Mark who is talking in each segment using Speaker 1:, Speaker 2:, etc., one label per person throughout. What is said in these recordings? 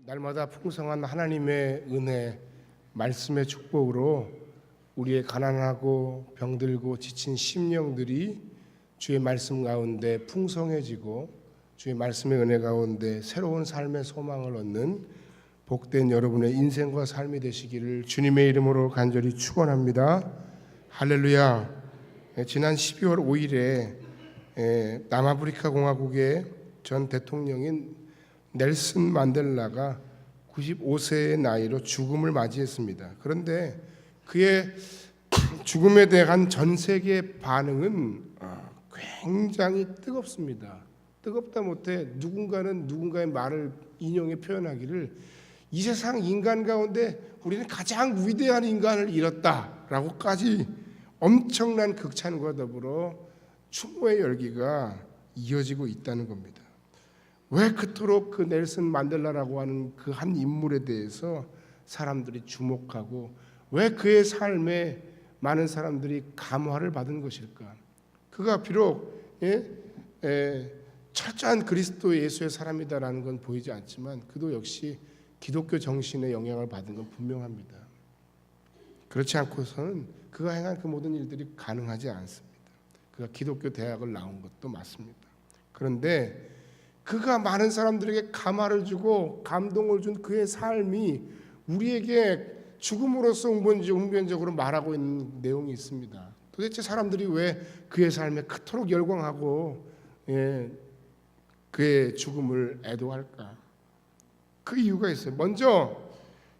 Speaker 1: 날마다 풍성한 하나님의 은혜, 말씀의 축복으로 우리의 가난하고 병들고 지친 심령들이 주의 말씀 가운데 풍성해지고 주의 말씀의 은혜 가운데 새로운 삶의 소망을 얻는 복된 여러분의 인생과 삶이 되시기를 주님의 이름으로 간절히 축원합니다. 할렐루야. 지난 12월 5일에 남아프리카 공화국의 전 대통령인 넬슨 만델라가 95세의 나이로 죽음을 맞이했습니다. 그런데 그의 죽음에 대한 전 세계의 반응은 굉장히 뜨겁습니다. 뜨겁다 못해 누군가는 누군가의 말을 인용해 표현하기를 이 세상 인간 가운데 우리는 가장 위대한 인간을 잃었다라고까지 엄청난 극찬과 더불어 추모의 열기가 이어지고 있다는 겁니다. 왜 그토록 그 넬슨 만델라라고 하는 그 한 인물에 대해서 사람들이 주목하고 왜 그의 삶에 많은 사람들이 감화를 받은 것일까? 그가 비록 철저한 그리스도 예수의 사람이다라는 건 보이지 않지만 그도 역시 기독교 정신의 영향을 받은 건 분명합니다. 그렇지 않고서는 그가 행한 그 모든 일들이 가능하지 않습니다. 그가 기독교 대학을 나온 것도 맞습니다. 그런데 그가 많은 사람들에게 감화를 주고 감동을 준 그의 삶이 우리에게 죽음으로써 웅변적으로 말하고 있는 내용이 있습니다. 도대체 사람들이 왜 그의 삶에 그토록 열광하고 그의 죽음을 애도할까? 그 이유가 있어요. 먼저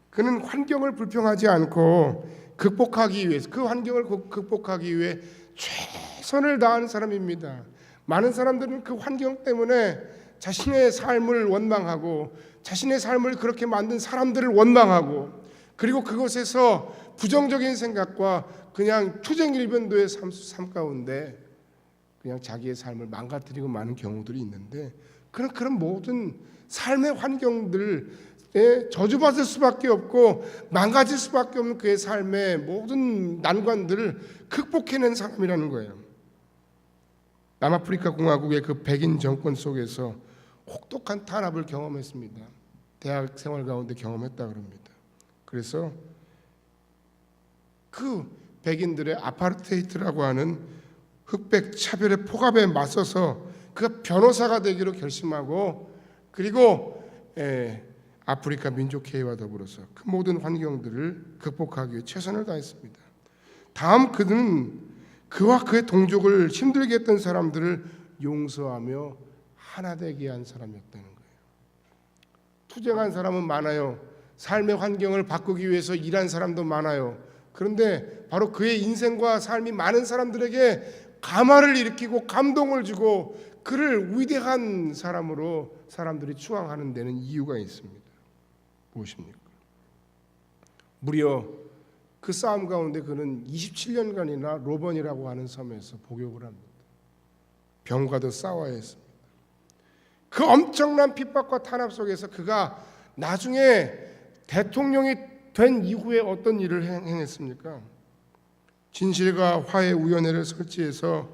Speaker 1: 그는 환경을 불평하지 않고 극복하기 위해서 그 환경을 극복하기 위해 최선을 다하는 사람입니다. 많은 사람들은 그 환경 때문에 자신의 삶을 원망하고 자신의 삶을 그렇게 만든 사람들을 원망하고 그리고 그곳에서 부정적인 생각과 그냥 투쟁일변도의 삶 가운데 그냥 자기의 삶을 망가뜨리고 마는 경우들이 있는데 그런 모든 삶의 환경들에 저주받을 수밖에 없고 망가질 수밖에 없는 그의 삶의 모든 난관들을 극복해낸 사람이라는 거예요. 남아프리카 공화국의 그 백인 정권 속에서 혹독한 탄압을 경험했습니다. 대학 생활 가운데 경험했다 그럽니다. 그래서 그 백인들의 아파르테이트라고 하는 흑백 차별의 폭압에 맞서서 그가 변호사가 되기로 결심하고 그리고 아프리카 민족회의와 더불어서 그 모든 환경들을 극복하기 위해 최선을 다했습니다. 다음 그는 그와 그의 동족을 힘들게 했던 사람들을 용서하며 하나 되게 한 사람이었다는 거예요. 투쟁한 사람은 많아요. 삶의 환경을 바꾸기 위해서 일한 사람도 많아요. 그런데 바로 그의 인생과 삶이 많은 사람들에게 감화를 일으키고 감동을 주고 그를 위대한 사람으로 사람들이 추앙하는 데는 이유가 있습니다. 무엇입니까? 무려 그 싸움 가운데 그는 27년간이나 로번이라고 하는 섬에서 복역을 합니다. 병과도 싸워야 했습니다. 그 엄청난 핍박과 탄압 속에서 그가 나중에 대통령이 된 이후에 어떤 일을 행했습니까? 진실과 화해위원회를 설치해서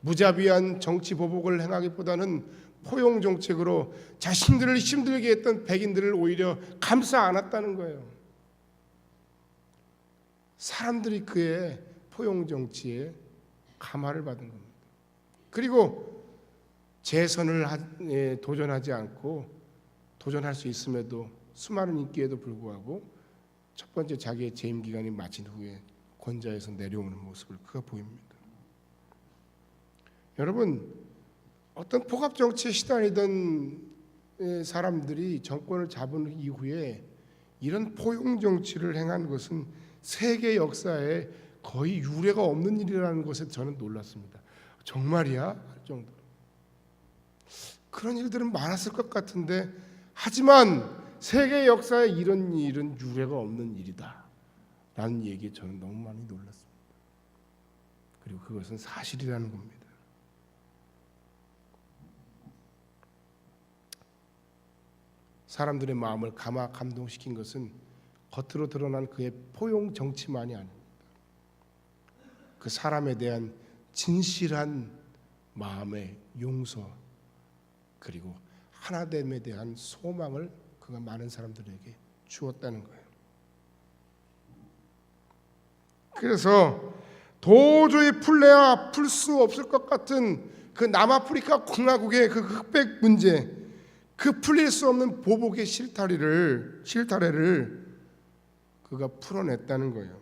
Speaker 1: 무자비한 정치 보복을 행하기보다는 포용 정책으로 자신들을 힘들게 했던 백인들을 오히려 감싸 안았다는 거예요. 사람들이 그의 포용 정치에 감화를 받은 겁니다. 그리고 재선을 도전하지 않고 도전할 수 있음에도 수많은 인기에도 불구하고 첫 번째 자기의 재임 기간이 마친 후에 권좌에서 내려오는 모습을 그가 보입니다. 여러분, 어떤 폭압 정치에 시달리던 사람들이 정권을 잡은 이후에 이런 포용 정치를 행한 것은 세계 역사에 거의 유례가 없는 일이라는 것에 저는 놀랐습니다. 정말이야? 할 정도로. 그런 일들은 많았을 것 같은데 하지만 세계 역사에 이런 일은 유례가 없는 일이다 라는 얘기에 저는 너무 많이 놀랐습니다. 그리고 그것은 사실이라는 겁니다. 사람들의 마음을 감동시킨 것은 겉으로 드러난 그의 포용 정치만이 아닙니다. 그 사람에 대한 진실한 마음의 용서 그리고 하나됨에 대한 소망을 그가 많은 사람들에게 주었다는 거예요. 그래서 도저히 풀래야 풀 수 없을 것 같은 그 남아프리카 공화국의 그 흑백 문제, 그 풀릴 수 없는 보복의 실타래를 그가 풀어냈다는 거예요.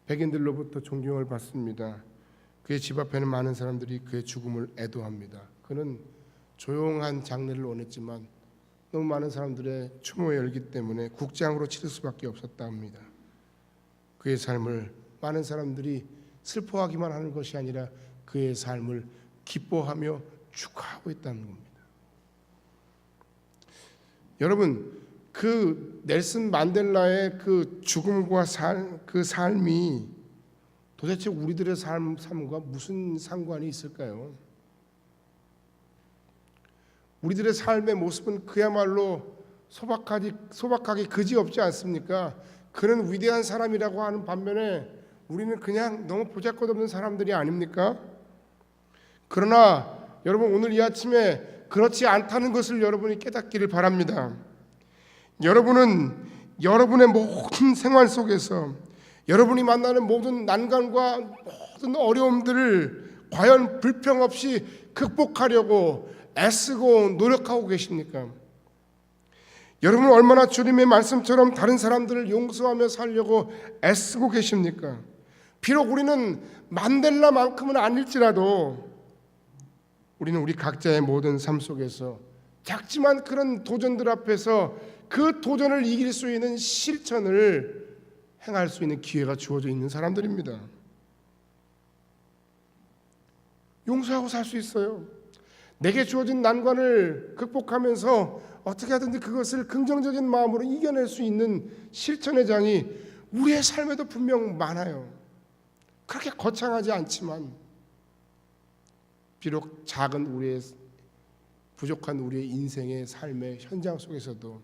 Speaker 1: 백인들로부터 존경을 받습니다. 그의 집 앞에는 많은 사람들이 그의 죽음을 애도합니다. 그는 조용한 장례를 원했지만 너무 많은 사람들의 추모에 열기 때문에 국장으로 치를 수밖에 없었다 합니다. 그의 삶을 많은 사람들이 슬퍼하기만 하는 것이 아니라 그의 삶을 기뻐하며 축하하고 있다는 겁니다. 여러분, 그 넬슨 만델라의 그 죽음과 그 삶이 도대체 우리들의 삶과 무슨 상관이 있을까요? 우리들의 삶의 모습은 그야말로 소박하게 그지없지 않습니까? 그는 위대한 사람이라고 하는 반면에 우리는 그냥 너무 보잘것없는 사람들이 아닙니까? 그러나 여러분, 오늘 이 아침에 그렇지 않다는 것을 여러분이 깨닫기를 바랍니다. 여러분은 여러분의 모든 생활 속에서 여러분이 만나는 모든 난관과 모든 어려움들을 과연 불평 없이 극복하려고 애쓰고 노력하고 계십니까? 여러분은 얼마나 주님의 말씀처럼 다른 사람들을 용서하며 살려고 애쓰고 계십니까? 비록 우리는 만델라만큼은 아닐지라도 우리는 우리 각자의 모든 삶 속에서 작지만 그런 도전들 앞에서 그 도전을 이길 수 있는 실천을 행할 수 있는 기회가 주어져 있는 사람들입니다. 용서하고 살 수 있어요. 내게 주어진 난관을 극복하면서 어떻게 하든지 그것을 긍정적인 마음으로 이겨낼 수 있는 실천의 장이 우리의 삶에도 분명 많아요. 그렇게 거창하지 않지만 비록 작은 우리의 부족한 우리의 인생의 삶의 현장 속에서도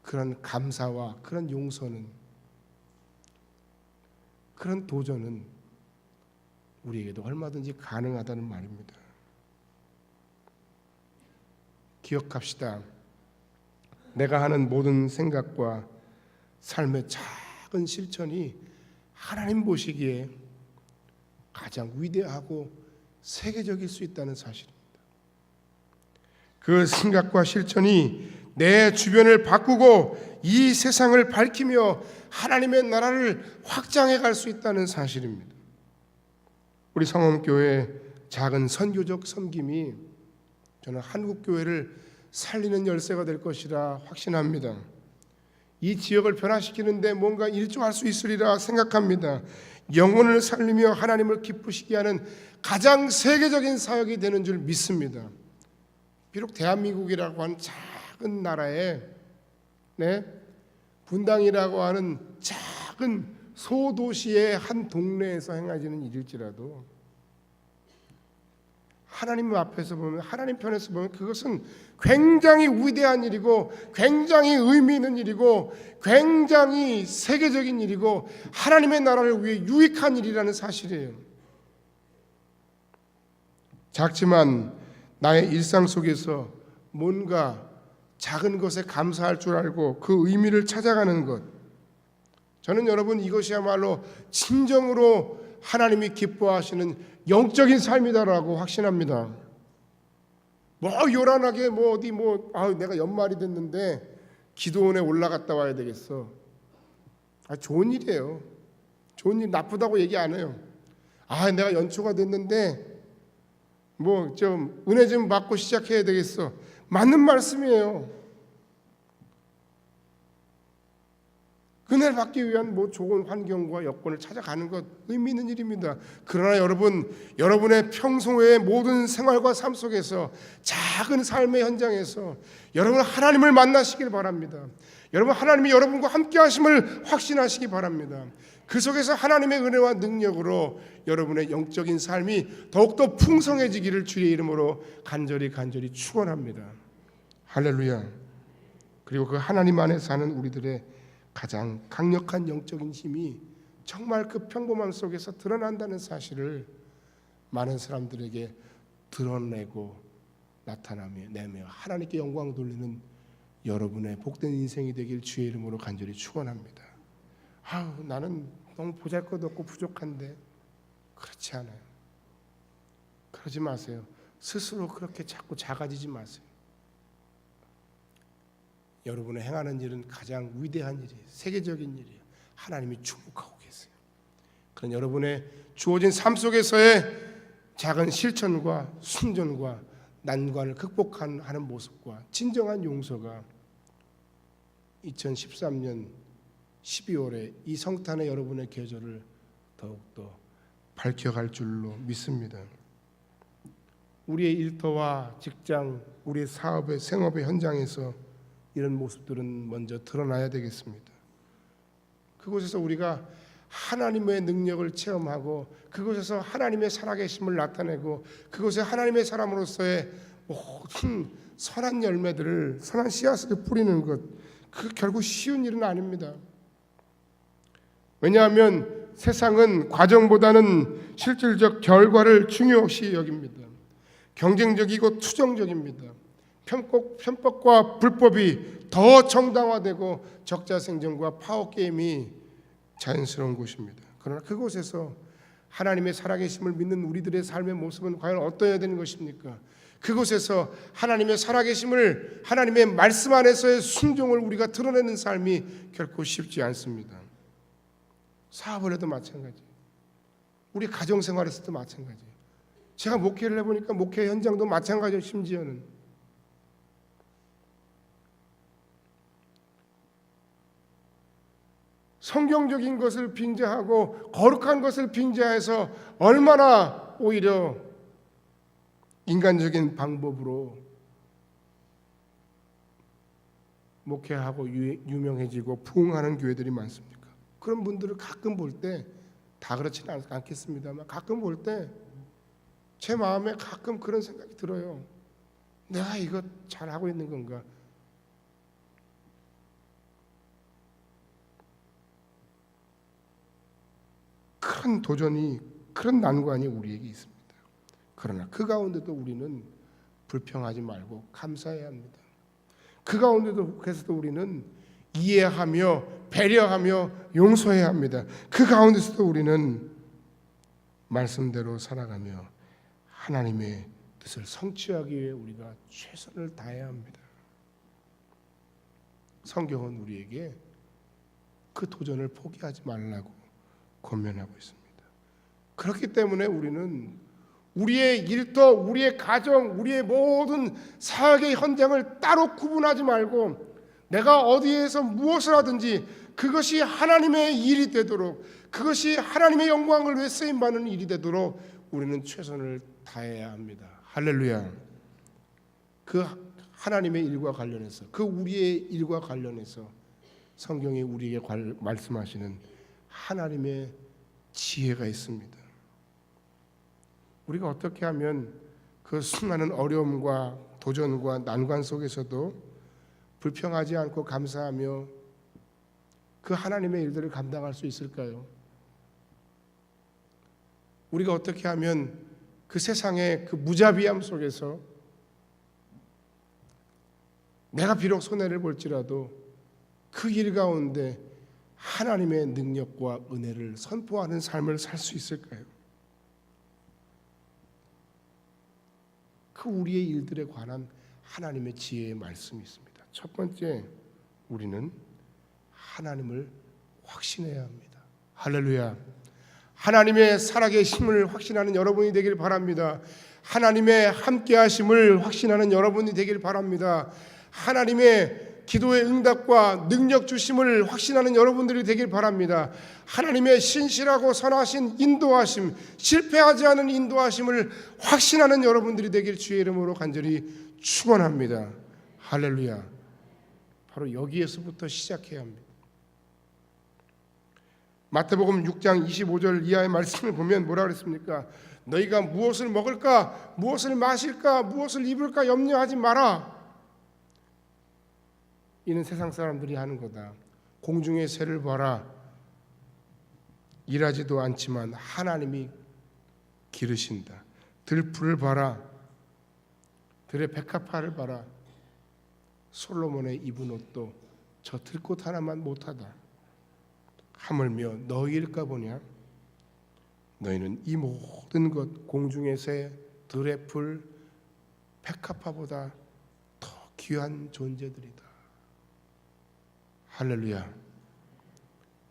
Speaker 1: 그런 감사와 그런 용서는, 그런 도전은 우리에게도 얼마든지 가능하다는 말입니다. 기억합시다. 내가 하는 모든 생각과 삶의 작은 실천이 하나님 보시기에 가장 위대하고 세계적일 수 있다는 사실입니다. 그 생각과 실천이 내 주변을 바꾸고 이 세상을 밝히며 하나님의 나라를 확장해 갈 수 있다는 사실입니다. 우리 성험교회의 작은 선교적 섬김이 저는 한국교회를 살리는 열쇠가 될 것이라 확신합니다. 이 지역을 변화시키는데 뭔가 일조할 수 있으리라 생각합니다. 영혼을 살리며 하나님을 기쁘시게 하는 가장 세계적인 사역이 되는 줄 믿습니다. 비록 대한민국이라고 하는 작은 나라에 분당이라고 하는 작은 소도시의 한 동네에서 행해지는 일일지라도 하나님 앞에서 보면, 하나님 편에서 보면 그것은 굉장히 위대한 일이고 굉장히 의미 있는 일이고 굉장히 세계적인 일이고 하나님의 나라를 위해 유익한 일이라는 사실이에요. 작지만 나의 일상 속에서 뭔가 작은 것에 감사할 줄 알고 그 의미를 찾아가는 것, 저는 여러분 이것이야말로 진정으로 하나님이 기뻐하시는 영적인 삶이다라고 확신합니다. 요란하게 내가 연말이 됐는데 기도원에 올라갔다 와야 되겠어. 좋은 일이에요. 좋은 일, 나쁘다고 얘기 안 해요. 내가 연초가 됐는데 좀 은혜 좀 받고 시작해야 되겠어. 맞는 말씀이에요. 은혜를 받기 위한 좋은 환경과 여건을 찾아가는 것 의미 있는 일입니다. 그러나 여러분의 평소의 모든 생활과 삶 속에서 작은 삶의 현장에서 여러분 하나님을 만나시길 바랍니다. 여러분 하나님이 여러분과 함께 하심을 확신하시기 바랍니다. 그 속에서 하나님의 은혜와 능력으로 여러분의 영적인 삶이 더욱더 풍성해지기를 주의 이름으로 간절히 축원합니다. 할렐루야. 그리고 그 하나님 안에 사는 우리들의 가장 강력한 영적인 힘이 정말 그 평범함 속에서 드러난다는 사실을 많은 사람들에게 드러내고 나타나며 내며 하나님께 영광 돌리는 여러분의 복된 인생이 되길 주의 이름으로 간절히 축원합니다. 나는 너무 보잘것없고 부족한데, 그렇지 않아요. 그러지 마세요. 스스로 그렇게 자꾸 작아지지 마세요. 여러분의 행하는 일은 가장 위대한 일이에요. 세계적인 일이에요. 하나님이 주목하고 계세요. 그런 여러분의 주어진 삶 속에서의 작은 실천과 순전과 난관을 극복하는 모습과 진정한 용서가 2013년 12월에 이 성탄의 여러분의 계절을 더욱더 밝혀갈 줄로 믿습니다. 우리의 일터와 직장, 우리의 사업의 생업의 현장에서 이런 모습들은 먼저 드러나야 되겠습니다. 그곳에서 우리가 하나님의 능력을 체험하고 그곳에서 하나님의 살아계심을 나타내고 그곳에 하나님의 사람으로서의 모든 선한 열매들을, 선한 씨앗을 뿌리는 것, 그 결국 쉬운 일은 아닙니다. 왜냐하면 세상은 과정보다는 실질적 결과를 중요시 여깁니다. 경쟁적이고 투정적입니다. 편법과 불법이 더 정당화되고 적자생존과 파워게임이 자연스러운 곳입니다. 그러나 그곳에서 하나님의 살아계심을 믿는 우리들의 삶의 모습은 과연 어떠해야 되는 것입니까? 그곳에서 하나님의 살아계심을, 하나님의 말씀 안에서의 순종을 우리가 드러내는 삶이 결코 쉽지 않습니다. 사업을 해도 마찬가지, 우리 가정생활에서도 마찬가지. 제가 목회를 해보니까 목회 현장도 마찬가지예요. 심지어는 성경적인 것을 빙자하고 거룩한 것을 빙자해서 얼마나 오히려 인간적인 방법으로 목회하고 유명해지고 부흥하는 교회들이 많습니까? 그런 분들을 가끔 볼 때, 다 그렇지는 않겠습니다만 가끔 볼 때 제 마음에 가끔 그런 생각이 들어요. 내가 이거 잘하고 있는 건가? 큰 도전이, 그런 난관이 우리에게 있습니다. 그러나 그 가운데도 우리는 불평하지 말고 감사해야 합니다. 그 가운데도 그래서도 우리는 이해하며 배려하며 용서해야 합니다. 그 가운데서도 우리는 말씀대로 살아가며 하나님의 뜻을 성취하기 위해 우리가 최선을 다해야 합니다. 성경은 우리에게 그 도전을 포기하지 말라고 권면하고 있습니다. 그렇기 때문에 우리는 우리의 일터, 우리의 가정, 우리의 모든 사역의 현장을 따로 구분하지 말고 내가 어디에서 무엇을 하든지 그것이 하나님의 일이 되도록, 그것이 하나님의 영광을 위해 쓰임받는 일이 되도록 우리는 최선을 다해야 합니다. 할렐루야. 그 하나님의 일과 관련해서, 그 우리의 일과 관련해서 성경이 우리에게 말씀하시는 하나님의 지혜가 있습니다. 우리가 어떻게 하면 그 수많은 어려움과 도전과 난관 속에서도 불평하지 않고 감사하며 그 하나님의 일들을 감당할 수 있을까요? 우리가 어떻게 하면 그 세상의 그 무자비함 속에서 내가 비록 손해를 볼지라도 그 일 가운데 하나님의 능력과 은혜를 선포하는 삶을 살 수 있을까요? 그 우리의 일들에 관한 하나님의 지혜의 말씀이 있습니다. 첫 번째, 우리는 하나님을 확신해야 합니다. 할렐루야. 하나님의 살아계심을 확신하는 여러분이 되길 바랍니다. 하나님의 함께하심을 확신하는 여러분이 되길 바랍니다. 하나님의 기도의 응답과 능력 주심을 확신하는 여러분들이 되길 바랍니다. 하나님의 신실하고 선하신 인도하심, 실패하지 않은 인도하심을 확신하는 여러분들이 되길 주의 이름으로 간절히 축원합니다. 할렐루야. 바로 여기에서부터 시작해야 합니다. 마태복음 6장 25절 이하의 말씀을 보면 뭐라 그랬습니까? 너희가 무엇을 먹을까, 무엇을 마실까, 무엇을 입을까 염려하지 마라. 이는 세상 사람들이 하는 거다. 공중의 새를 봐라. 일하지도 않지만 하나님이 기르신다. 들풀을 봐라. 들의 백합화를 봐라. 솔로몬의 입은 옷도 저 들꽃 하나만 못하다. 하물며 너희일까 보냐. 너희는 이 모든 것, 공중의 새, 들의 풀, 백합화보다 더 귀한 존재들이다. 할렐루야.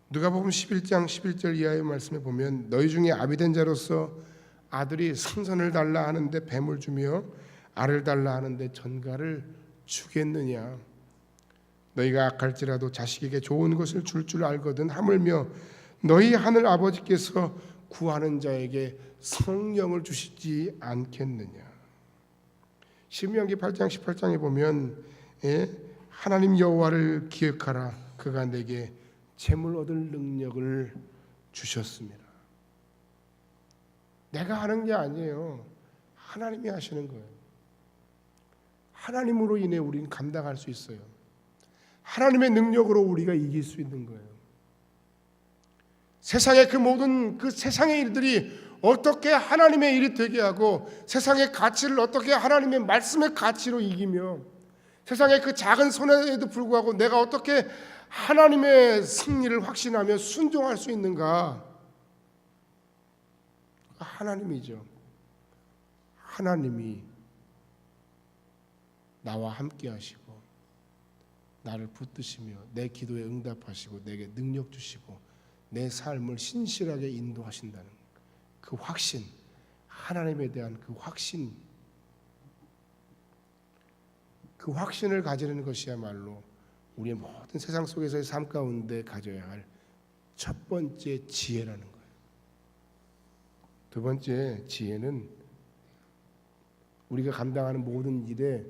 Speaker 1: 누가복음 11장 11절 이하의 말씀에 보면 너희 중에 아비된 자로서 아들이 생선을 달라 하는데 뱀을 주며 알을 달라 하는데 전갈을 주겠느냐. 너희가 악할지라도 자식에게 좋은 것을 줄 알거든. 하물며 너희 하늘 아버지께서 구하는 자에게 성령을 주시지 않겠느냐. 신명기 8장 18장에 보면 하나님 여호와를 기억하라. 그가 내게 재물 얻을 능력을 주셨습니다. 내가 하는 게 아니에요. 하나님이 하시는 거예요. 하나님으로 인해 우리는 감당할 수 있어요. 하나님의 능력으로 우리가 이길 수 있는 거예요. 세상의 그 모든 그 세상의 일들이 어떻게 하나님의 일이 되게 하고 세상의 가치를 어떻게 하나님의 말씀의 가치로 이기며 세상의 그 작은 손해에도 불구하고 내가 어떻게 하나님의 승리를 확신하며 순종할 수 있는가? 하나님이죠. 하나님이 나와 함께 하시고 나를 붙드시며 내 기도에 응답하시고 내게 능력 주시고 내 삶을 신실하게 인도하신다는 그 확신, 하나님에 대한 그 확신, 그 확신을 가지는 것이야말로 우리의 모든 세상 속에서의 삶 가운데 가져야 할 첫 번째 지혜라는 거예요. 두 번째 지혜는 우리가 감당하는 모든 일에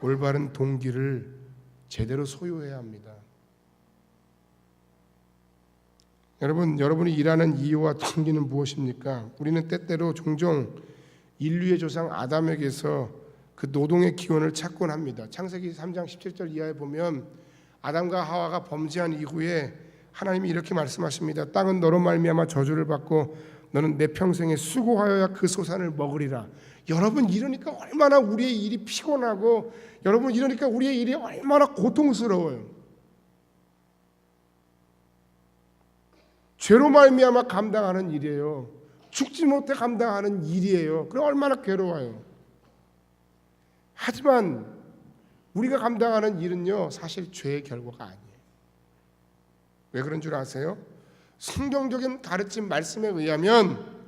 Speaker 1: 올바른 동기를 제대로 소유해야 합니다. 여러분이 일하는 이유와 동기는 무엇입니까? 우리는 때때로 종종 인류의 조상 아담에게서 그 노동의 기원을 찾곤 합니다. 창세기 3장 17절 이하에 보면 아담과 하와가 범죄한 이후에 하나님이 이렇게 말씀하십니다. 땅은 너로 말미암아 저주를 받고 너는 내 평생에 수고하여야 그 소산을 먹으리라. 여러분 이러니까 얼마나 우리의 일이 피곤하고 여러분 이러니까 우리의 일이 얼마나 고통스러워요. 죄로 말미암아 감당하는 일이에요. 죽지 못해 감당하는 일이에요. 그럼 얼마나 괴로워요. 하지만 우리가 감당하는 일은요 사실 죄의 결과가 아니에요. 왜 그런 줄 아세요? 성경적인 가르침 말씀에 의하면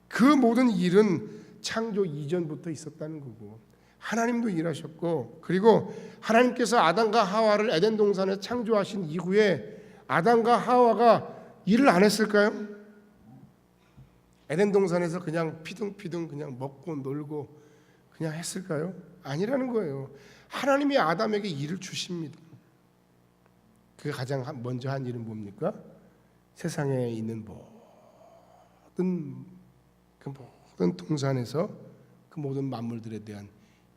Speaker 1: 그 모든 일은 창조 이전부터 있었다는 거고 하나님도 일하셨고 그리고 하나님께서 아담과 하와를 에덴 동산에 창조하신 이후에 아담과 하와가 일을 안 했을까요? 에덴 동산에서 그냥 피둥피둥 그냥 먹고 놀고 그냥 했을까요? 아니라는 거예요. 하나님이 아담에게 일을 주십니다. 그 가장 먼저 한 일은 뭡니까? 세상에 있는 모든 동산에서 그 모든 만물들에 대한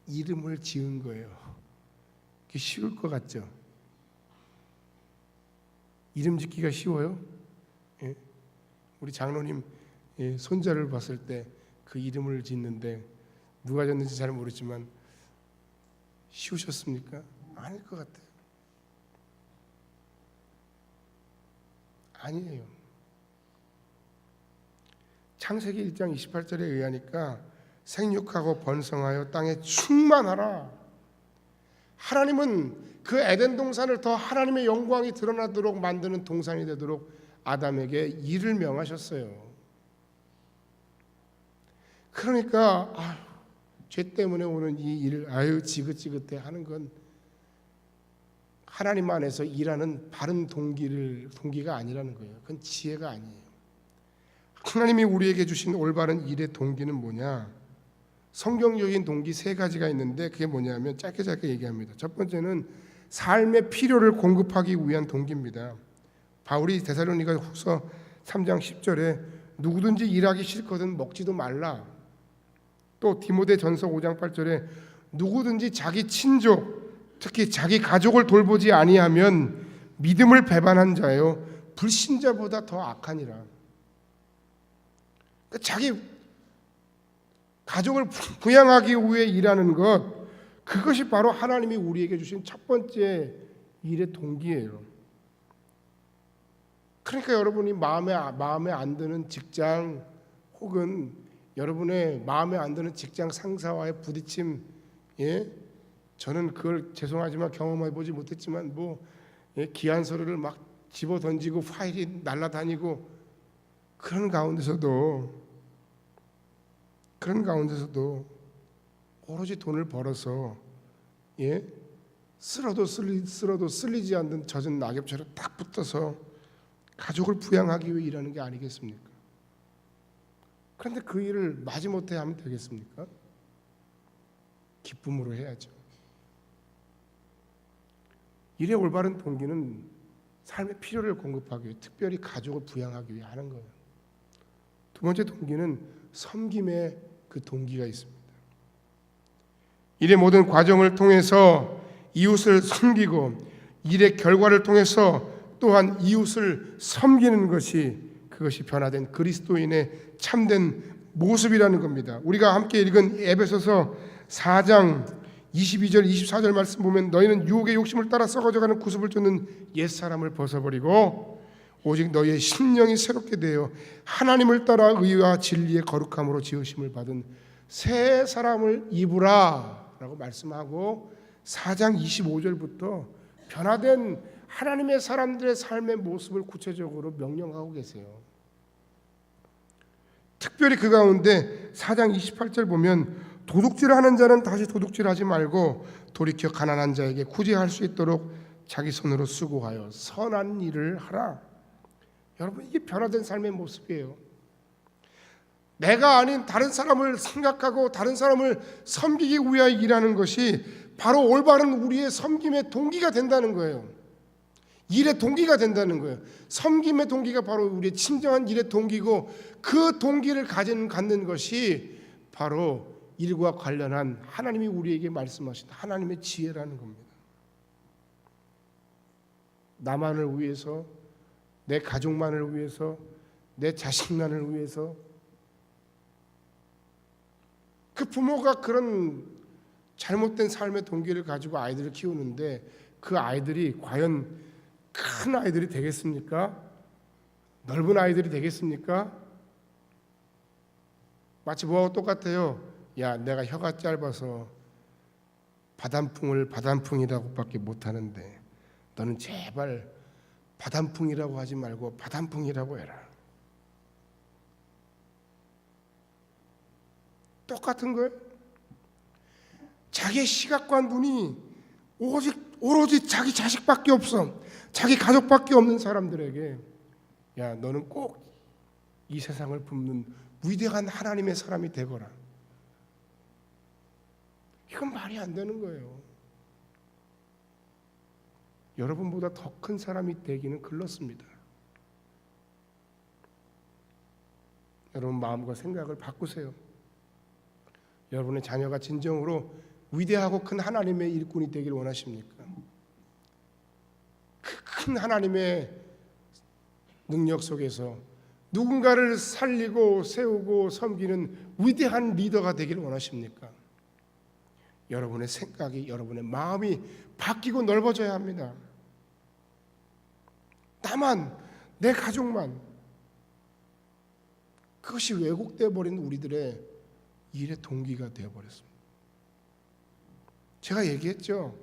Speaker 1: 이름을 지은 거예요. 그게 쉬울 것 같죠? 이름 짓기가 쉬워요? 예? 우리 장로님 손자를 봤을 때 그 이름을 짓는데 누가 졌는지 잘 모르지만 쉬우셨습니까? 아닐 것 같아요. 아니에요. 창세기 1장 28절에 의하니까 생육하고 번성하여 땅에 충만하라. 하나님은 그 에덴 동산을 더 하나님의 영광이 드러나도록 만드는 동산이 되도록 아담에게 일을 명하셨어요. 그러니까 죄 때문에 오는 이 일을 지긋지긋해 하는 건 하나님 안에서 일하는 바른 동기가 아니라는 거예요. 그건 지혜가 아니에요. 하나님이 우리에게 주신 올바른 일의 동기는 뭐냐? 성경적인 동기 세 가지가 있는데 그게 뭐냐면 짧게 얘기합니다. 첫 번째는 삶의 필요를 공급하기 위한 동기입니다. 바울이 데살로니가 후서 3장 10절에 누구든지 일하기 싫거든 먹지도 말라. 또 디모데 전서 5장 8절에 누구든지 자기 친족 특히 자기 가족을 돌보지 아니하면 믿음을 배반한 자요 불신자보다 더 악하니라. 그러니까 자기 가족을 부양하기 위해 일하는 것 그것이 바로 하나님이 우리에게 주신 첫 번째 일의 동기예요. 그러니까 여러분이 마음에 안 드는 직장, 혹은 여러분의 마음에 안 드는 직장 상사와의 부딪힘, 저는 그걸 죄송하지만 경험해 보지 못했지만 기한 서류를 막 집어 던지고 파일이 날아다니고 그런 가운데서도 오로지 돈을 벌어서 쓸어도 쓸리지 않는 젖은 낙엽처럼 딱 붙어서 가족을 부양하기 위해 일하는 게 아니겠습니까? 그런데 그 일을 마지못해 하면 되겠습니까? 기쁨으로 해야죠. 일의 올바른 동기는 삶의 필요를 공급하기 위해, 특별히 가족을 부양하기 위해 하는 거예요. 두 번째 동기는 섬김의 그 동기가 있습니다. 일의 모든 과정을 통해서 이웃을 섬기고 일의 결과를 통해서 또한 이웃을 섬기는 그것이 변화된 그리스도인의 참된 모습이라는 겁니다. 우리가 함께 읽은 에베소서 4장 22절 24절 말씀 보면 너희는 유혹의 욕심을 따라 썩어져가는 구습을 쫓는 옛사람을 벗어버리고 오직 너희의 심령이 새롭게 되어 하나님을 따라 의와 진리의 거룩함으로 지으심을 받은 새 사람을 입으라 라고 말씀하고 4장 25절부터 변화된 하나님의 사람들의 삶의 모습을 구체적으로 명령하고 계세요. 특별히 그 가운데 4장 28절 보면 도둑질하는 자는 다시 도둑질하지 말고 돌이켜 가난한 자에게 구제할 수 있도록 자기 손으로 수고하여 선한 일을 하라. 여러분, 이게 변화된 삶의 모습이에요. 내가 아닌 다른 사람을 생각하고 다른 사람을 섬기기 위하여 일하는 것이 바로 올바른 우리의 섬김의 동기가 된다는 거예요. 일의 동기가 된다는 거예요. 섬김의 동기가 바로 우리의 진정한 일의 동기고, 그 동기를 갖는 것이 바로 일과 관련한 하나님이 우리에게 말씀하신 하나님의 지혜라는 겁니다. 나만을 위해서, 내 가족만을 위해서, 내 자식만을 위해서, 그 부모가 그런 잘못된 삶의 동기를 가지고 아이들을 키우는데 그 아이들이 과연 큰 아이들이 되겠습니까? 넓은 아이들이 되겠습니까? 마치 뭐하고 똑같아요. 야, 내가 혀가 짧아서 바단풍을 바단풍이라고밖에 못하는데 너는 제발 바단풍이라고 하지 말고 바단풍이라고 해라. 똑같은 거예요. 자기의 시각과 눈이 오로지 자기 자식밖에 없어, 자기 가족밖에 없는 사람들에게 야, 너는 꼭 이 세상을 굽는 위대한 하나님의 사람이 되거라. 이건 말이 안 되는 거예요. 여러분보다 더 큰 사람이 되기는 글렀습니다. 여러분 마음과 생각을 바꾸세요. 여러분의 자녀가 진정으로 위대하고 큰 하나님의 일꾼이 되길 원하십니까? 그 큰 하나님의 능력 속에서 누군가를 살리고 세우고 섬기는 위대한 리더가 되길 원하십니까? 여러분의 생각이, 여러분의 마음이 바뀌고 넓어져야 합니다. 나만, 내 가족만, 그것이 왜곡되어 버린 우리들의 일의 동기가 되어버렸습니다. 제가 얘기했죠.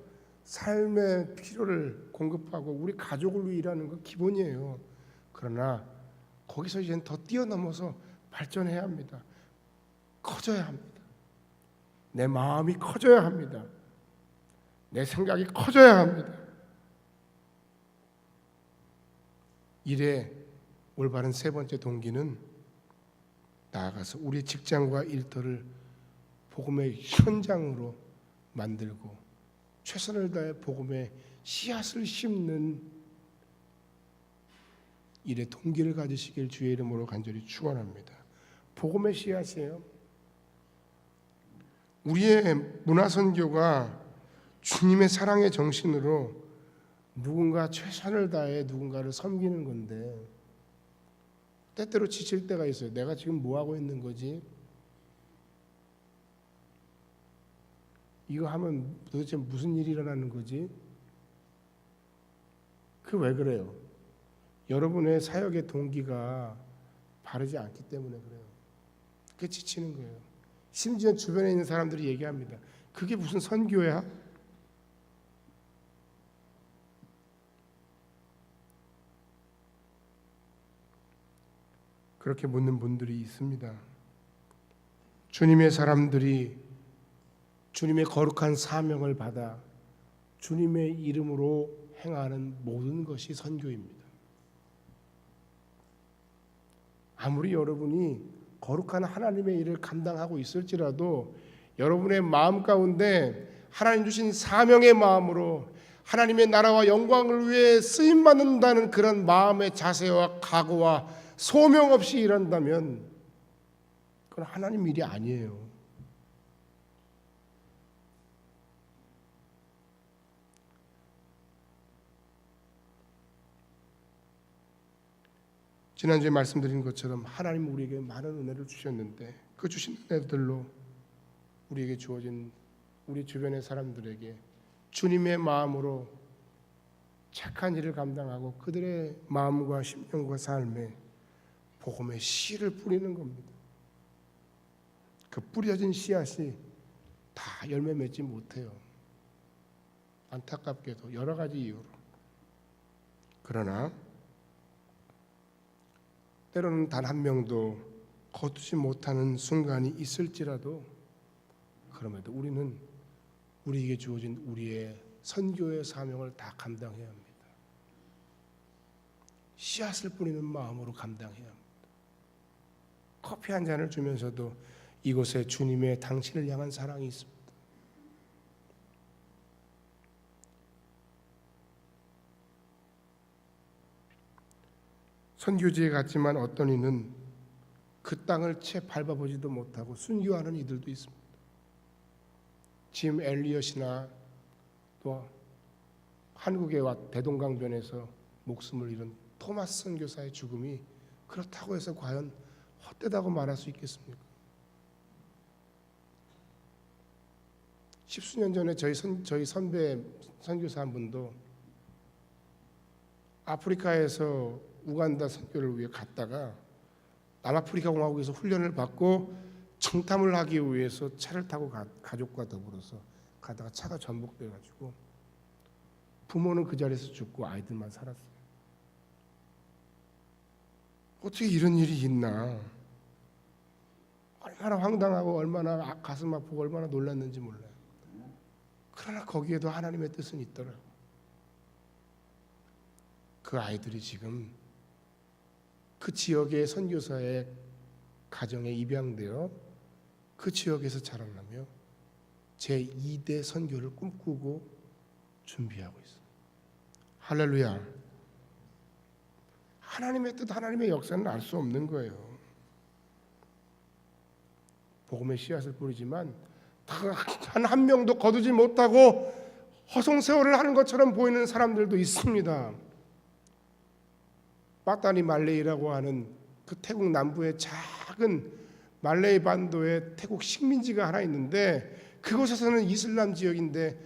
Speaker 1: 삶의 필요를 공급하고 우리 가족을 위해 일하는 거 기본이에요. 그러나 거기서 이제는 더 뛰어넘어서 발전해야 합니다. 커져야 합니다. 내 마음이 커져야 합니다. 내 생각이 커져야 합니다. 일의 올바른 세 번째 동기는 나아가서 우리 직장과 일터를 복음의 현장으로 만들고 최선을 다해 복음의 씨앗을 심는 일의 동기를 가지시길 주의 이름으로 간절히 축원합니다. 복음의 씨앗이에요. 우리의 문화선교가 주님의 사랑의 정신으로 누군가 최선을 다해 누군가를 섬기는 건데 때때로 지칠 때가 있어요. 내가 지금 뭐 하고 있는 거지? 이거 하면 도대체 무슨 일이 일어나는 거지? 그 왜 그래요? 여러분의 사역의 동기가 바르지 않기 때문에 그래요. 그게 지치는 거예요. 심지어 주변에 있는 사람들이 얘기합니다. 그게 무슨 선교야? 그렇게 묻는 분들이 있습니다. 주님의 사람들이 주님의 거룩한 사명을 받아 주님의 이름으로 행하는 모든 것이 선교입니다. 아무리 여러분이 거룩한 하나님의 일을 감당하고 있을지라도 여러분의 마음 가운데 하나님 주신 사명의 마음으로 하나님의 나라와 영광을 위해 쓰임받는다는 그런 마음의 자세와 각오와 소명 없이 일한다면 그건 하나님 일이 아니에요. 지난주에 말씀드린 것처럼 하나님 우리에게 많은 은혜를 주셨는데 그 주신 은혜들로 우리에게 주어진 우리 주변의 사람들에게 주님의 마음으로 착한 일을 감당하고 그들의 마음과 심령과 삶에 복음의 씨를 뿌리는 겁니다. 그 뿌려진 씨앗이 다 열매 맺지 못해요. 안타깝게도 여러 가지 이유로. 그러나 때로는 단 한 명도 거두지 못하는 순간이 있을지라도 그럼에도 우리는 우리에게 주어진 우리의 선교의 사명을 다 감당해야 합니다. 씨앗을 뿌리는 마음으로 감당해야 합니다. 커피 한 잔을 주면서도 이곳에 주님의 당신을 향한 사랑이 있습니다. 선교지에 갔지만 어떤 이는 그 땅을 채 밟아보지도 못하고 순교하는 이들도 있습니다. 짐 엘리엇이나 또 한국에 와 대동강변에서 목숨을 잃은 토마스 선교사의 죽음이 그렇다고 해서 과연 헛되다고 말할 수 있겠습니까? 십수년 전에 저희 선배 선교사 한 분도 아프리카에서 우간다 선교를 위해 갔다가 남아프리카 공화국에서 훈련을 받고 청탐을 하기 위해서 차를 타고 가족과 더불어서 가다가 차가 전복돼가지고 부모는 그 자리에서 죽고 아이들만 살았어요. 어떻게 이런 일이 있나? 얼마나 황당하고 얼마나 가슴 아프고 얼마나 놀랐는지 몰라요. 그러나 거기에도 하나님의 뜻은 있더라고요. 그 아이들이 지금 그 지역의 선교사의 가정에 입양되어 그 지역에서 자라나며 제2대 선교를 꿈꾸고 준비하고 있어요. 할렐루야. 하나님의 뜻, 하나님의 역사는 알 수 없는 거예요. 복음의 씨앗을 뿌리지만 단 한 명도 거두지 못하고 허송세월을 하는 것처럼 보이는 사람들도 있습니다. 빠따니 말레이라고 하는 그 태국 남부의 작은 말레이 반도에 태국 식민지가 하나 있는데 그곳에서는 이슬람 지역인데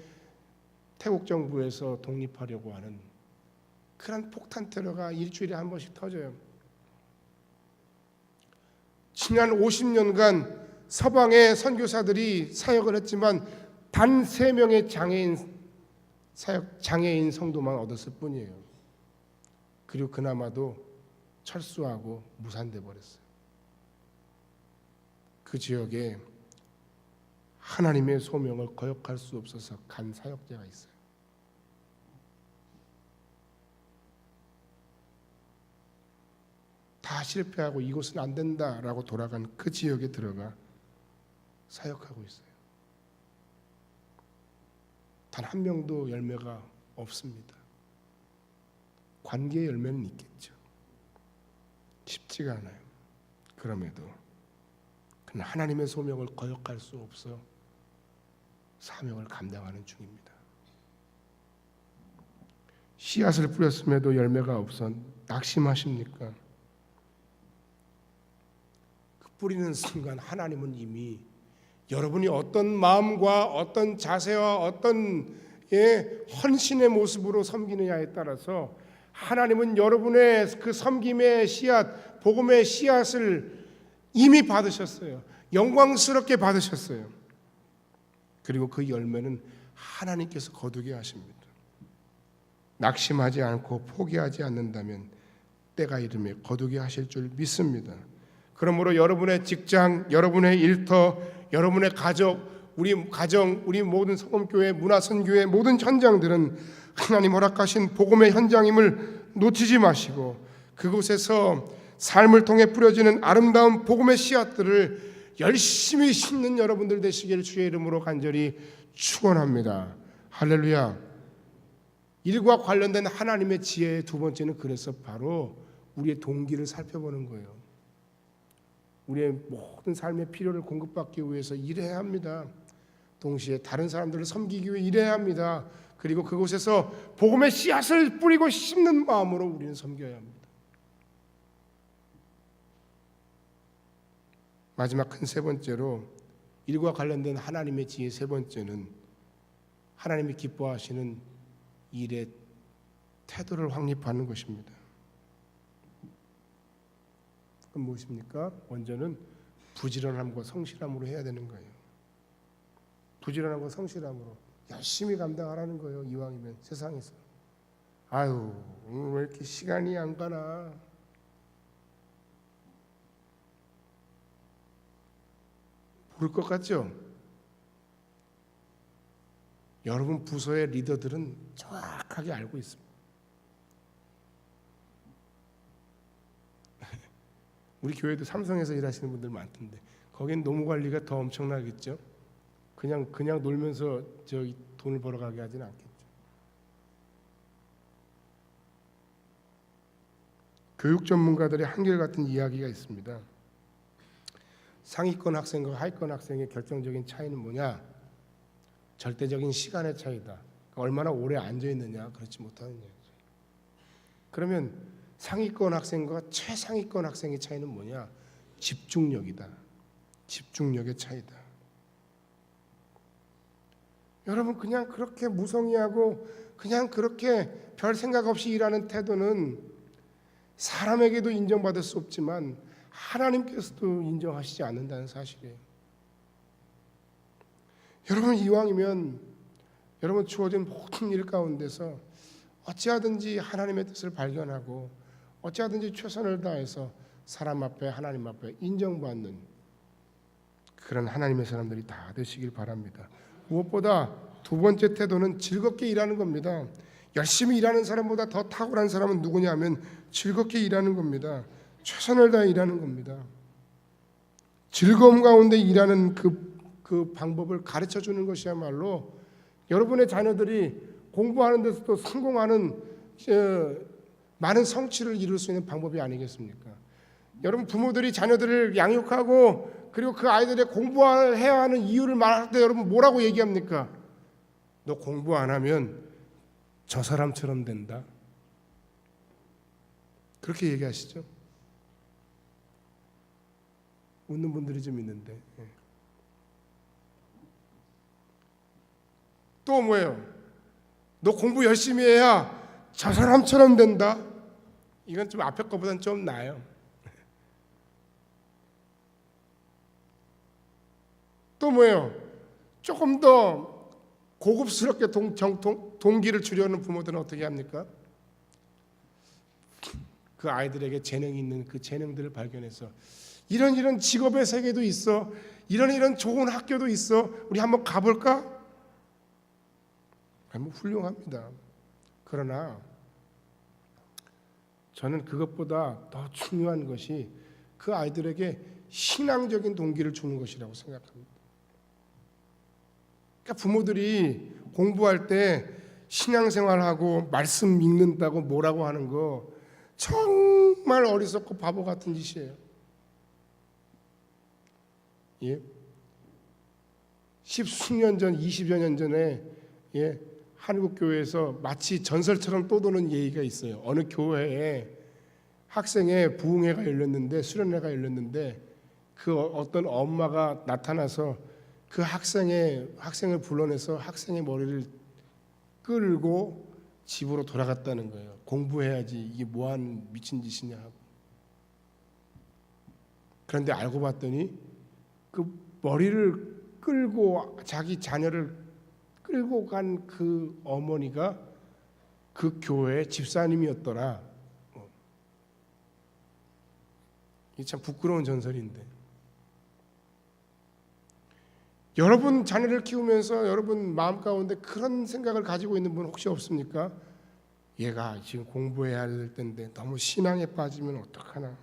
Speaker 1: 태국 정부에서 독립하려고 하는 그런 폭탄 테러가 일주일에 한 번씩 터져요. 지난 50년간 서방의 선교사들이 사역을 했지만 단 3명의 장애인 성도만 얻었을 뿐이에요. 그리고 그나마도 철수하고 무산돼 버렸어요. 그 지역에 하나님의 소명을 거역할 수 없어서 간 사역자가 있어요. 다 실패하고 이곳은 안 된다라고 돌아간 그 지역에 들어가 사역하고 있어요. 단 한 명도 열매가 없습니다. 관계의 열매는 있겠죠. 쉽지가 않아요. 그럼에도 그는 하나님의 소명을 거역할 수 없어 사명을 감당하는 중입니다. 씨앗을 뿌렸음에도 열매가 없어 낙심하십니까? 그 뿌리는 순간 하나님은 이미 여러분이 어떤 마음과 어떤 자세와 어떤 헌신의 모습으로 섬기느냐에 따라서 하나님은 여러분의 그 섬김의 씨앗, 복음의 씨앗을 이미 받으셨어요. 영광스럽게 받으셨어요. 그리고 그 열매는 하나님께서 거두게 하십니다. 낙심하지 않고 포기하지 않는다면 때가 이르매 거두게 하실 줄 믿습니다. 그러므로 여러분의 직장, 여러분의 일터, 여러분의 가족, 우리 가정, 우리 모든 성금교회, 문화선교회 모든 현장들은 하나님 허락하신 복음의 현장임을 놓치지 마시고 그곳에서 삶을 통해 뿌려지는 아름다운 복음의 씨앗들을 열심히 심는 여러분들 되시기를 주의 이름으로 간절히 축원합니다. 할렐루야. 일과 관련된 하나님의 지혜의 두 번째는 그래서 바로 우리의 동기를 살펴보는 거예요. 우리의 모든 삶의 필요를 공급받기 위해서 일해야 합니다. 동시에 다른 사람들을 섬기기 위해 일해야 합니다. 그리고 그곳에서 복음의 씨앗을 뿌리고 심는 마음으로 우리는 섬겨야 합니다. 마지막 큰 세 번째로 일과 관련된 하나님의 지혜 세 번째는 하나님이 기뻐하시는 일의 태도를 확립하는 것입니다. 그럼 무엇입니까? 먼저는 부지런함과 성실함으로 해야 되는 거예요. 부지런함과 성실함으로 열심히 감당하라는 거예요. 이왕이면 세상에서. 아유, 오늘 왜 이렇게 시간이 안 가나. 모를 것 같죠? 여러분 부서의 리더들은 정확하게 알고 있습니다. 우리 교회도 삼성에서 일하시는 분들 많던데 거긴 노무 관리가 더 엄청나겠죠? 그냥 놀면서 저기 돈을 벌어가게 하지는 않겠죠. 교육 전문가들의 한결같은 이야기가 있습니다. 상위권 학생과 하위권 학생의 결정적인 차이는 뭐냐? 절대적인 시간의 차이다. 그러니까 얼마나 오래 앉아 있느냐, 그렇지 못하느냐. 그러면 상위권 학생과 최상위권 학생의 차이는 뭐냐? 집중력이다. 집중력의 차이다. 여러분 그냥 그렇게 무성의하고 그냥 그렇게 별 생각 없이 일하는 태도는 사람에게도 인정받을 수 없지만 하나님께서도 인정하시지 않는다는 사실이에요. 여러분 이왕이면 여러분 주어진 모든 일 가운데서 어찌하든지 하나님의 뜻을 발견하고 어찌하든지 최선을 다해서 사람 앞에 하나님 앞에 인정받는 그런 하나님의 사람들이 다 되시길 바랍니다. 무엇보다 두 번째 태도는 즐겁게 일하는 겁니다. 열심히 일하는 사람보다 더 탁월한 사람은 누구냐 하면 즐겁게 일하는 겁니다. 최선을 다해 일하는 겁니다. 즐거움 가운데 일하는 그 방법을 가르쳐 주는 것이야말로 여러분의 자녀들이 공부하는 데서도 성공하는 많은 성취를 이룰 수 있는 방법이 아니겠습니까? 여러분 부모들이 자녀들을 양육하고 그리고 그 아이들의 공부해야 하는 이유를 말할 때 여러분 뭐라고 얘기합니까? 너 공부 안 하면 저 사람처럼 된다. 그렇게 얘기하시죠? 웃는 분들이 좀 있는데. 또 뭐예요? 너 공부 열심히 해야 저 사람처럼 된다. 이건 좀 앞에 거보다는 좀 나아요. 또 뭐예요? 조금 더 고급스럽게 동기를 주려는 부모들은 어떻게 합니까? 그 아이들에게 재능이 있는 그 재능들을 발견해서 이런 직업의 세계도 있어. 이런 좋은 학교도 있어. 우리 한번 가볼까? 뭐 훌륭합니다. 그러나 저는 그것보다 더 중요한 것이 그 아이들에게 신앙적인 동기를 주는 것이라고 생각합니다. 그러니까 부모들이 공부할 때 신앙생활하고 말씀 읽는다고 뭐라고 하는 거 정말 어리석고 바보 같은 짓이에요. 예? 10수년 전, 20여 년 전에 한국 교회에서 마치 전설처럼 떠도는 얘기가 있어요. 어느 교회에 학생의 부흥회가 열렸는데 수련회가 열렸는데 그 어떤 엄마가 나타나서 그 학생을 불러내서 학생의 머리를 끌고 집으로 돌아갔다는 거예요. 공부해야지, 이게 뭐하는 미친 짓이냐 하고. 그런데 알고 봤더니 그 머리를 끌고 자기 자녀를 끌고 간 그 어머니가 그 교회의 집사님이었더라. 이게 참 부끄러운 전설인데, 여러분 자녀를 키우면서 여러분 마음 가운데 그런 생각을 가지고 있는 분 혹시 없습니까? 얘가 지금 공부해야 할 텐데 너무 신앙에 빠지면 어떡하나.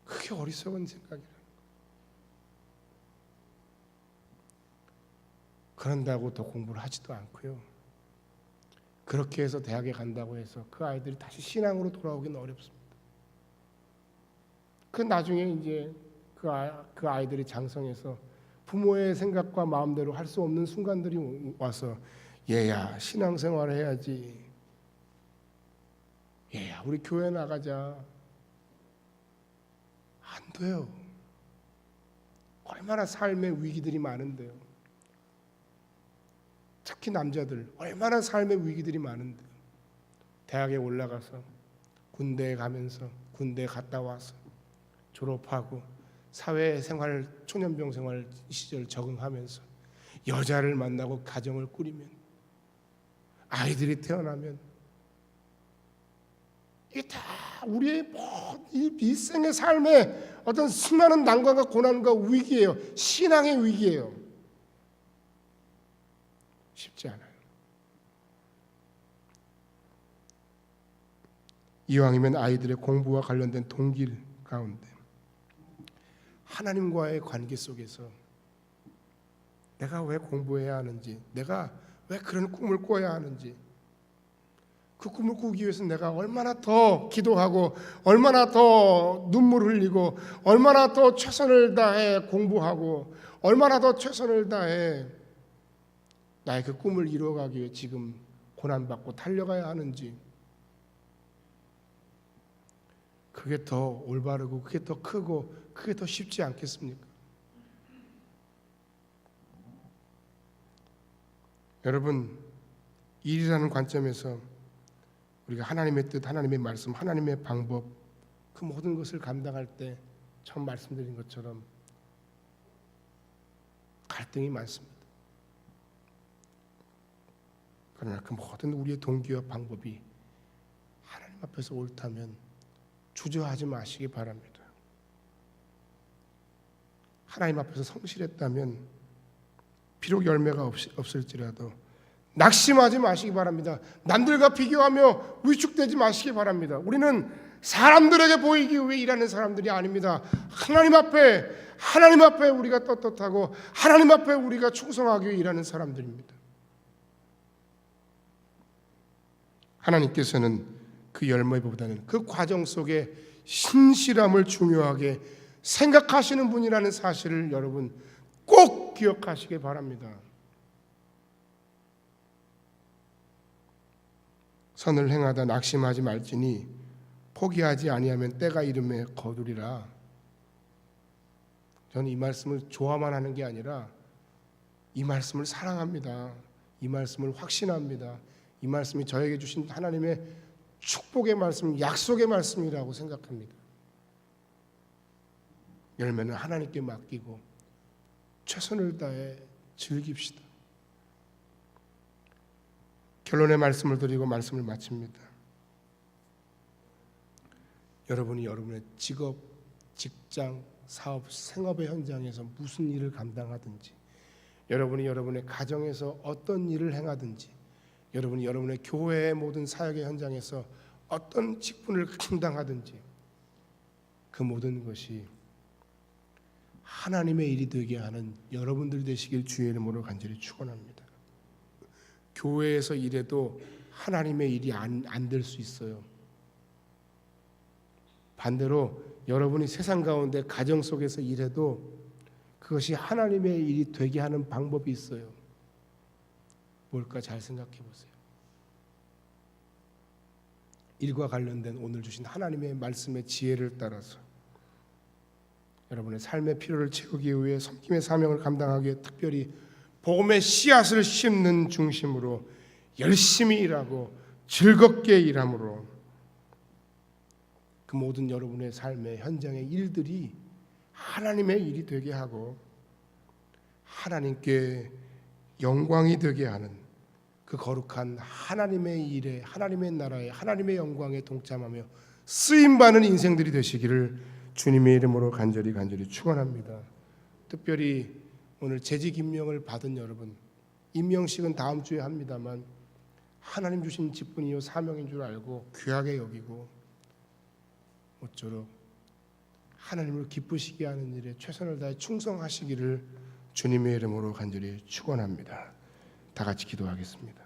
Speaker 1: 그게 어리석은 생각이라. 그런다고 더 공부를 하지도 않고요. 그렇게 해서 대학에 간다고 해서 그 아이들이 다시 신앙으로 돌아오기는 어렵습니다. 그 나중에 이제 그 아이들이 장성해서 부모의 생각과 마음대로 할 수 없는 순간들이 와서, 얘야 신앙생활을 해야지, 얘야 우리 교회 나가자. 안 돼요. 얼마나 삶의 위기들이 많은데요. 특히 남자들 얼마나 삶의 위기들이 많은데요. 대학에 올라가서 군대에 가면서 군대 갔다 와서 졸업하고 사회생활, 초년병 생활 시절 적응하면서 여자를 만나고 가정을 꾸리면, 아이들이 태어나면, 이게 다 우리의 일생의 삶의 어떤 수많은 난관과 고난과 위기예요. 신앙의 위기예요. 쉽지 않아요. 이왕이면 아이들의 공부와 관련된 동기 가운데 하나님과의 관계 속에서 내가 왜 공부해야 하는지, 내가 왜 그런 꿈을 꿔야 하는지, 그 꿈을 꾸기 위해서 내가 얼마나 더 기도하고 얼마나 더 눈물 흘리고 얼마나 더 최선을 다해 공부하고 얼마나 더 최선을 다해 나의 그 꿈을 이루어가기 위해 지금 고난받고 달려가야 하는지, 그게 더 올바르고 그게 더 크고 그게 더 쉽지 않겠습니까? 여러분, 일이라는 관점에서 우리가 하나님의 뜻, 하나님의 말씀, 하나님의 방법, 그 모든 것을 감당할 때 처음 말씀드린 것처럼 갈등이 많습니다. 그러나 그 모든 우리의 동기와 방법이 하나님 앞에서 옳다면 주저하지 마시기 바랍니다. 하나님 앞에서 성실했다면 비록 열매가 없을지라도 낙심하지 마시기 바랍니다. 남들과 비교하며 위축되지 마시기 바랍니다. 우리는 사람들에게 보이기 위해 일하는 사람들이 아닙니다. 하나님 앞에 우리가 떳떳하고 하나님 앞에 우리가 충성하기 위해 일하는 사람들입니다. 하나님께서는 그 열매보다는 그 과정 속에 신실함을 중요하게 생각하시는 분이라는 사실을 여러분 꼭 기억하시기 바랍니다. 선을 행하다 낙심하지 말지니 포기하지 아니하면 때가 이름에 거두리라. 저는 이 말씀을 좋아만 하는 게 아니라 이 말씀을 사랑합니다. 이 말씀을 확신합니다. 이 말씀이 저에게 주신 하나님의 축복의 말씀, 약속의 말씀이라고 생각합니다. 열매는 하나님께 맡기고 최선을 다해 즐깁시다. 결론의 말씀을 드리고 말씀을 마칩니다. 여러분이 여러분의 직업, 직장, 사업, 생업의 현장에서 무슨 일을 감당하든지, 여러분이 여러분의 가정에서 어떤 일을 행하든지, 여러분이 여러분의 교회의 모든 사역의 현장에서 어떤 직분을 감당하든지, 그 모든 것이 하나님의 일이 되게 하는 여러분들 되시길 주의 이름으로 간절히 축원합니다. 교회에서 일해도 하나님의 일이 안 될 수 있어요. 반대로 여러분이 세상 가운데 가정 속에서 일해도 그것이 하나님의 일이 되게 하는 방법이 있어요. 뭘까 잘 생각해 보세요. 일과 관련된 오늘 주신 하나님의 말씀의 지혜를 따라서 여러분의 삶의 필요를 채우기 위해 섬김의 사명을 감당하기 위해 특별히 복음의 씨앗을 심는 중심으로 열심히 일하고 즐겁게 일함으로 그 모든 여러분의 삶의 현장의 일들이 하나님의 일이 되게 하고 하나님께 영광이 되게 하는 그 거룩한 하나님의 일에, 하나님의 나라에, 하나님의 영광에 동참하며 쓰임받는 인생들이 되시기를 주님의 이름으로 간절히 축원합니다. 특별히 오늘 재직 임명을 받은 여러분, 임명식은 다음 주에 합니다만 하나님 주신 직분이요 사명인 줄 알고 귀하게 여기고 모쪼록 하나님을 기쁘시게 하는 일에 최선을 다해 충성하시기를 주님의 이름으로 간절히 축원합니다. 다 같이 기도하겠습니다.